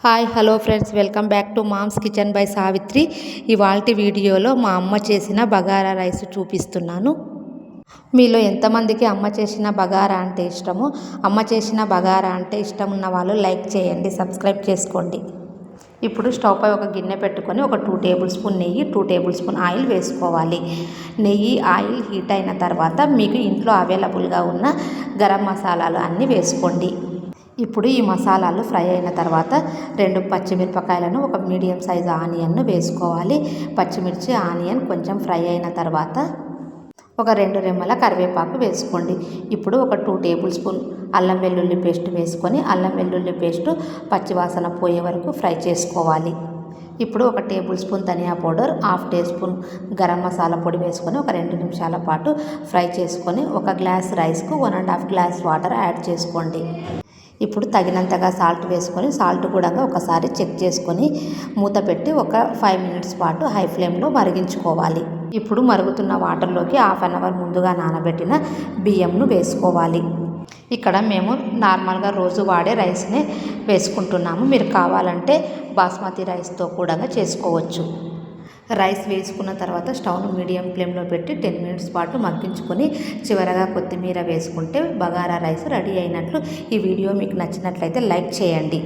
Hi hello friends, welcome back to mom's kitchen by Savitri. ఇవాల్టి వీడియోలో మా అమ్మ చేసిన బగారా రైస్ చూపిస్తున్నాను. మీలో ఎంతమందికి అమ్మ చేసిన బగారా అంటే ఇష్టమో, అమ్మ చేసిన బగారా అంటే ఇష్టం ఉన్న వాళ్ళు లైక్ చేయండి, సబ్స్క్రైబ్ చేసుకోండి. ఇప్పుడు స్టవ్ పై ఒక గిన్నె పెట్టుకొని ఒక 2 టేబుల్ స్పూన్ నెయ్యి, 2 టేబుల్ స్పూన్ ఆయిల్ వేసుకోవాలి. నెయ్యి ఆయిల్ హీట్ అయిన తర్వాత మీకు ఇంట్లో అవైలబుల్గా ఉన్న గరం మసాలాలు అన్నీ వేసుకోండి. ఇప్పుడు ఈ మసాలాలు ఫ్రై అయిన తర్వాత 2 పచ్చిమిరపకాయలను, ఒక మీడియం సైజు ఆనియన్ను వేసుకోవాలి. పచ్చిమిర్చి ఆనియన్ కొంచెం ఫ్రై అయిన తర్వాత ఒక 2 రెమ్మల కరివేపాకు వేసుకోండి. ఇప్పుడు ఒక 2 టేబుల్ స్పూన్ అల్లం వెల్లుల్లి పేస్ట్ వేసుకొని అల్లం వెల్లుల్లి పేస్ట్ పచ్చివాసన పోయే వరకు ఫ్రై చేసుకోవాలి. ఇప్పుడు ఒక టేబుల్ స్పూన్ ధనియా powder, 1/2 teaspoon garam masala పొడి వేసుకొని ఒక 2 నిమిషాల పాటు ఫ్రై చేసుకొని ఒక గ్లాస్ రైస్కు 1.5 గ్లాస్ వాటర్ యాడ్ చేసుకోండి. ఇప్పుడు తగినంతగా సాల్ట్ వేసుకొని సాల్ట్ కూడా ఒకసారి చెక్ చేసుకొని మూత పెట్టి ఒక 5 మినిట్స్ పాటు హై ఫ్లేమ్లో మరిగించుకోవాలి. ఇప్పుడు మరుగుతున్న వాటర్లోకి 1/2 అవర్ ముందుగా నానబెట్టిన బియ్యంను వేసుకోవాలి. ఇక్కడ మేము నార్మల్గా రోజు వాడే రైస్నే వేసుకుంటున్నాము. మీరు కావాలంటే బాస్మతి రైస్తో కూడా చేసుకోవచ్చు. రైస్ వేసుకున్న తర్వాత స్టవ్ను మీడియం ఫ్లేమ్లో పెట్టి 10 మినిట్స్ పాటు మగ్గించుకొని చివరగా కొత్తిమీర వేసుకుంటే బగారా రైస్ రెడీ అయినట్లు. ఈ వీడియో మీకు నచ్చినట్లయితే లైక్ చేయండి.